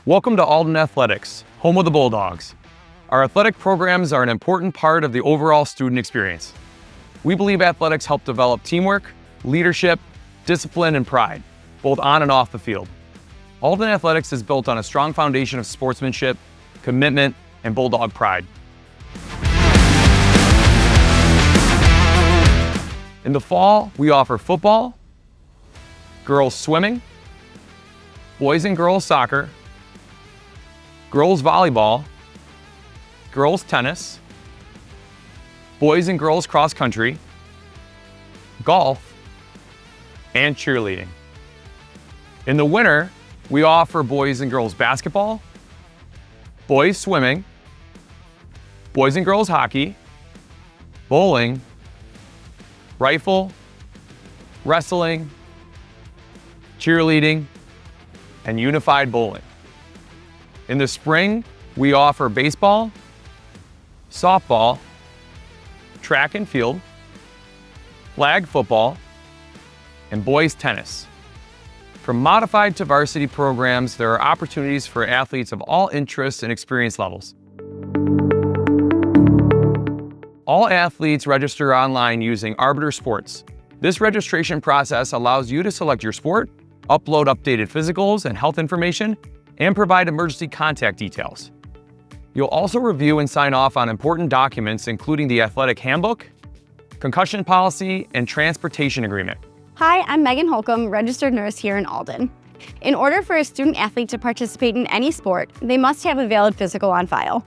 Welcome to Alden Athletics, home of the Bulldogs. Our athletic programs are an important part of the overall student experience. We believe athletics help develop teamwork, leadership, discipline, and pride, both on and off the field. Alden Athletics is built on a strong foundation of sportsmanship, commitment, and Bulldog pride. In the fall, we offer football, girls swimming, boys and girls soccer, girls volleyball, girls tennis, boys and girls cross country, golf, and cheerleading. In the winter, we offer boys and girls basketball, boys swimming, boys and girls hockey, bowling, rifle, wrestling, cheerleading, and unified bowling. In the spring, we offer baseball, softball, track and field, flag football, and boys tennis. From modified to varsity programs, there are opportunities for athletes of all interests and experience levels. All athletes register online using Arbiter Sports. This registration process allows you to select your sport, upload updated physicals and health information, and provide emergency contact details. You'll also review and sign off on important documents, including the athletic handbook, concussion policy, and transportation agreement. Hi, I'm Megan Holcomb, registered nurse here in Alden. In order for a student athlete to participate in any sport, they must have a valid physical on file.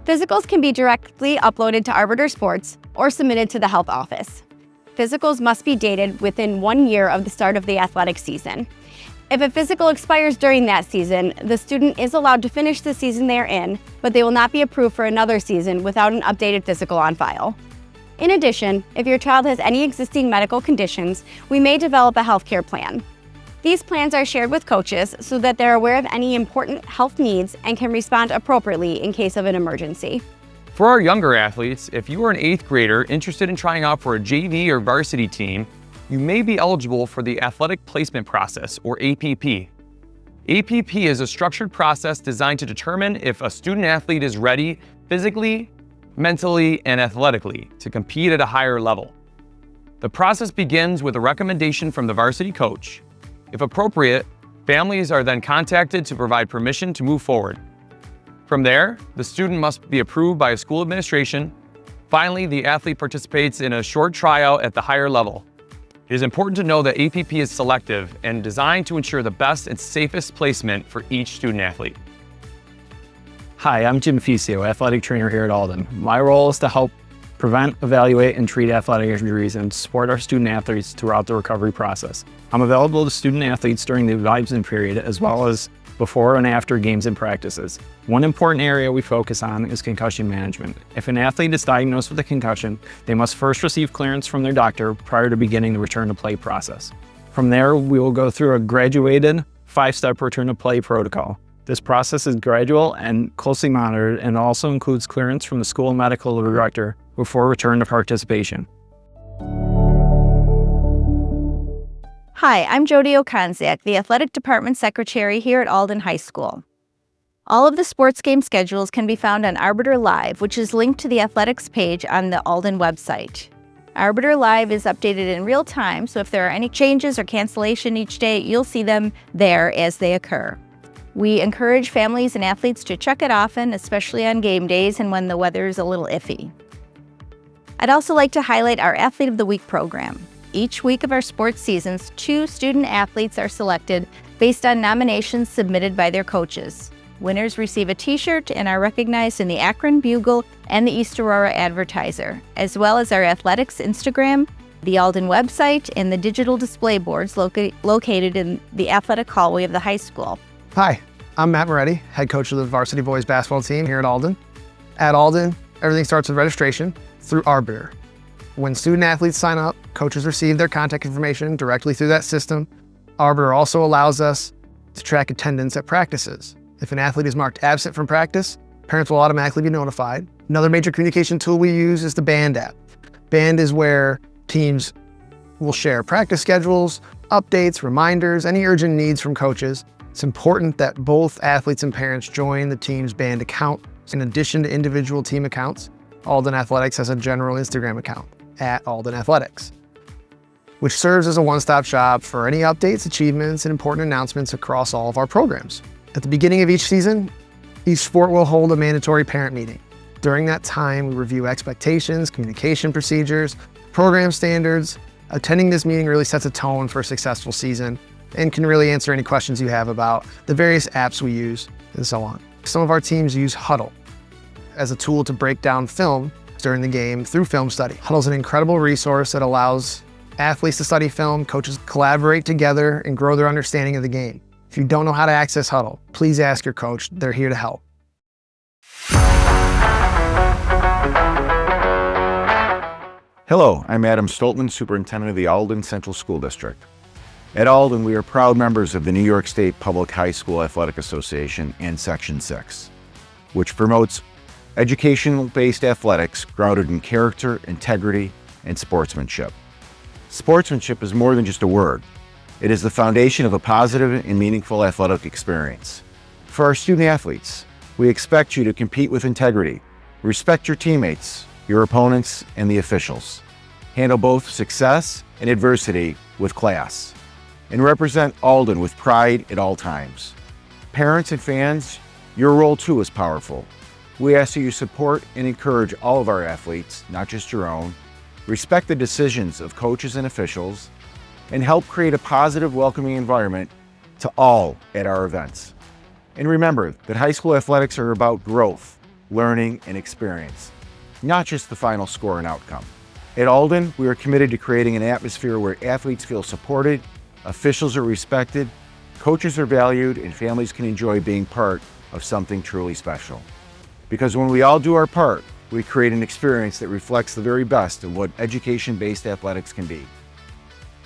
Physicals can be directly uploaded to Arbiter Sports or submitted to the health office. Physicals must be dated within 1 year of the start of the athletic season. If a physical expires during that season, the student is allowed to finish the season they're in, but they will not be approved for another season without an updated physical on file. In addition, if your child has any existing medical conditions, we may develop a healthcare plan. These plans are shared with coaches so that they're aware of any important health needs and can respond appropriately in case of an emergency. For our younger athletes, if you are an 8th grader interested in trying out for a JV or varsity team, you may be eligible for the Athletic Placement Process, or APP. APP is a structured process designed to determine if a student athlete is ready physically, mentally, and athletically to compete at a higher level. The process begins with a recommendation from the varsity coach. If appropriate, families are then contacted to provide permission to move forward. From there, the student must be approved by a school administration. Finally, the athlete participates in a short tryout at the higher level. It is important to know that APP is selective and designed to ensure the best and safest placement for each student athlete. Hi, I'm Jim Fecio, athletic trainer here at Alden. My role is to help prevent, evaluate, and treat athletic injuries and support our student athletes throughout the recovery process. I'm available to student athletes during the advisement period as well as before and after games and practices. One important area we focus on is concussion management. If an athlete is diagnosed with a concussion, they must first receive clearance from their doctor prior to beginning the return to play process. From there, we will go through a graduated 5-step return to play protocol. This process is gradual and closely monitored and also includes clearance from the school medical director before return to participation. Hi, I'm Jody Okonzak, the Athletic Department Secretary here at Alden High School. All of the sports game schedules can be found on Arbiter Live, which is linked to the athletics page on the Alden website. Arbiter Live is updated in real time, so if there are any changes or cancellation each day, you'll see them there as they occur. We encourage families and athletes to check it often, especially on game days and when the weather is a little iffy. I'd also like to highlight our Athlete of the Week program. Each week of our sports seasons, 2 student athletes are selected based on nominations submitted by their coaches. Winners receive a t-shirt and are recognized in the Akron Bugle and the East Aurora Advertiser, as well as our athletics Instagram, the Alden website, and the digital display boards located in the athletic hallway of the high school. Hi, I'm Matt Moretti, head coach of the varsity boys basketball team here at Alden. At Alden, everything starts with registration through Arbiter. When student athletes sign up, coaches receive their contact information directly through that system. Arbiter also allows us to track attendance at practices. If an athlete is marked absent from practice, parents will automatically be notified. Another major communication tool we use is the Band app. Band is where teams will share practice schedules, updates, reminders, any urgent needs from coaches. It's important that both athletes and parents join the team's band account. In addition to individual team accounts, Alden Athletics has a general Instagram account, @Alden Athletics, which serves as a one-stop shop for any updates, achievements, and important announcements across all of our programs. At the beginning of each season, each sport will hold a mandatory parent meeting. During that time, we review expectations, communication procedures, program standards. Attending this meeting really sets a tone for a successful season and can really answer any questions you have about the various apps we use and so on. Some of our teams use Hudl as a tool to break down film during the game through film study. Hudl is an incredible resource that allows athletes to study film, coaches collaborate together and grow their understanding of the game. If you don't know how to access Hudl, please ask your coach. They're here to help. Hello, I'm Adam Stoltman, Superintendent of the Alden Central School District. At Alden, we are proud members of the New York State Public High School Athletic Association and Section 6, which promotes educational-based athletics grounded in character, integrity, and sportsmanship. Sportsmanship is more than just a word. It is the foundation of a positive and meaningful athletic experience. For our student athletes, we expect you to compete with integrity, respect your teammates, your opponents, and the officials, handle both success and adversity with class, and represent Alden with pride at all times. Parents and fans, your role too is powerful. We ask that you support and encourage all of our athletes, not just your own, respect the decisions of coaches and officials, and help create a positive, welcoming environment to all at our events. And remember that high school athletics are about growth, learning, and experience, not just the final score and outcome. At Alden, we are committed to creating an atmosphere where athletes feel supported, officials are respected, coaches are valued, and families can enjoy being part of something truly special. Because when we all do our part, we create an experience that reflects the very best of what education-based athletics can be.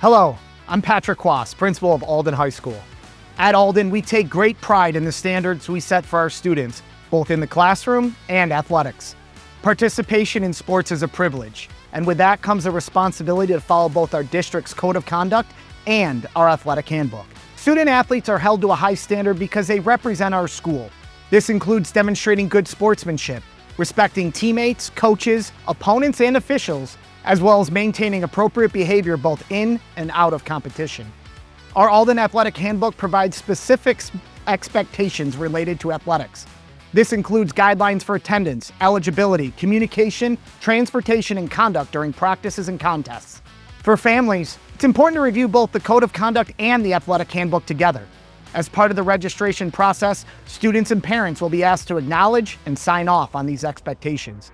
Hello, I'm Patrick Quast, principal of Alden High School. At Alden, we take great pride in the standards we set for our students, both in the classroom and athletics. Participation in sports is a privilege, and with that comes a responsibility to follow both our district's code of conduct and our athletic handbook. Student athletes are held to a high standard because they represent our school. This includes demonstrating good sportsmanship, respecting teammates, coaches, opponents, and officials, as well as maintaining appropriate behavior both in and out of competition. Our Alden Athletic Handbook provides specific expectations related to athletics. This includes guidelines for attendance, eligibility, communication, transportation, and conduct during practices and contests. For families, it's important to review both the Code of Conduct and the Athletic Handbook together. As part of the registration process, students and parents will be asked to acknowledge and sign off on these expectations.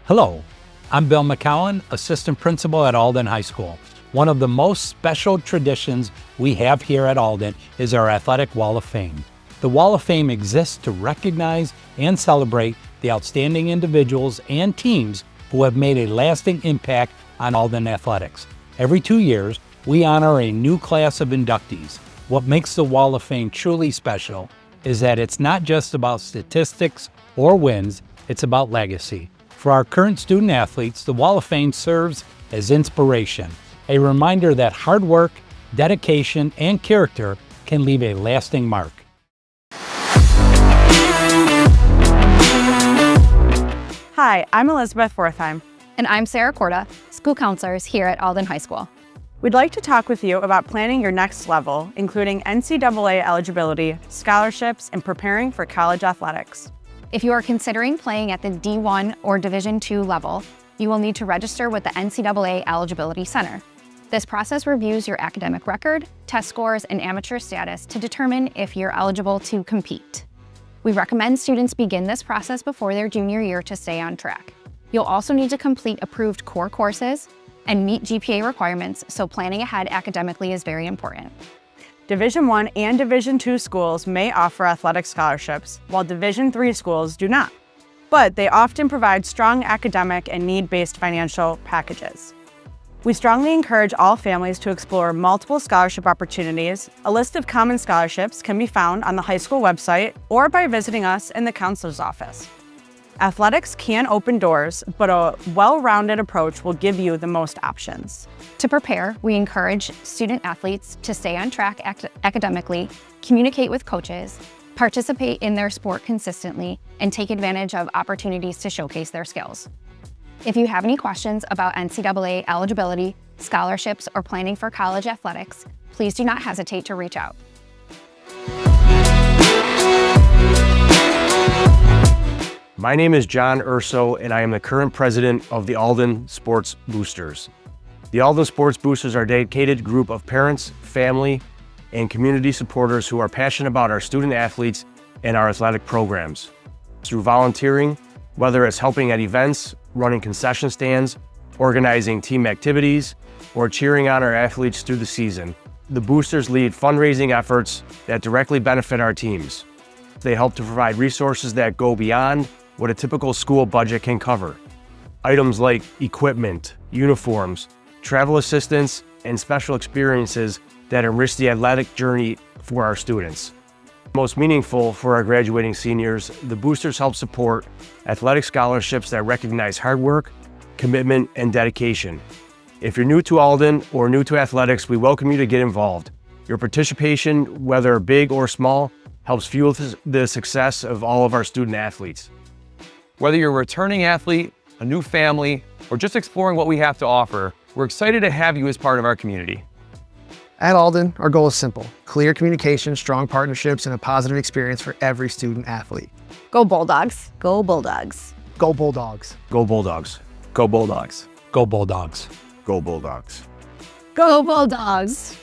Hello, I'm Bill MacCowan, Assistant Principal at Alden High School. One of the most special traditions we have here at Alden is our Athletic Wall of Fame. The Wall of Fame exists to recognize and celebrate the outstanding individuals and teams who have made a lasting impact on Alden athletics. Every 2 years, we honor a new class of inductees. What makes the Wall of Fame truly special is that it's not just about statistics or wins, it's about legacy. For our current student athletes, the Wall of Fame serves as inspiration, a reminder that hard work, dedication, and character can leave a lasting mark. Hi, I'm Elizabeth Wertheim. And I'm Sarah Corda, school counselors here at Alden High School. We'd like to talk with you about planning your next level, including NCAA eligibility, scholarships, and preparing for college athletics. If you are considering playing at the D1 or Division II level, you will need to register with the NCAA Eligibility Center. This process reviews your academic record, test scores, and amateur status to determine if you're eligible to compete. We recommend students begin this process before their junior year to stay on track. You'll also need to complete approved core courses and meet GPA requirements, so planning ahead academically is very important. Division I and Division II schools may offer athletic scholarships, while Division III schools do not. But they often provide strong academic and need-based financial packages. We strongly encourage all families to explore multiple scholarship opportunities. A list of common scholarships can be found on the high school website or by visiting us in the counselor's office. Athletics can open doors, but a well-rounded approach will give you the most options. To prepare, we encourage student athletes to stay on track academically, communicate with coaches, participate in their sport consistently, and take advantage of opportunities to showcase their skills. If you have any questions about NCAA eligibility, scholarships, or planning for college athletics, please do not hesitate to reach out. My name is John Urso, and I am the current president of the Alden Sports Boosters. The Alden Sports Boosters are a dedicated group of parents, family, and community supporters who are passionate about our student athletes and our athletic programs. Through volunteering, whether it's helping at events, running concession stands, organizing team activities, or cheering on our athletes through the season, the Boosters lead fundraising efforts that directly benefit our teams. They help to provide resources that go beyond what a typical school budget can cover. Items like equipment, uniforms, travel assistance, and special experiences that enrich the athletic journey for our students. Most meaningful for our graduating seniors, the Boosters help support athletic scholarships that recognize hard work, commitment, and dedication. If you're new to Alden or new to athletics, we welcome you to get involved. Your participation, whether big or small, helps fuel the success of all of our student athletes. Whether you're a returning athlete, a new family, or just exploring what we have to offer, we're excited to have you as part of our community. At Alden, our goal is simple: clear communication, strong partnerships, and a positive experience for every student athlete. Go Bulldogs! Go Bulldogs. Go Bulldogs. Go Bulldogs. Go Bulldogs. Go Bulldogs. Go Bulldogs. Go Bulldogs!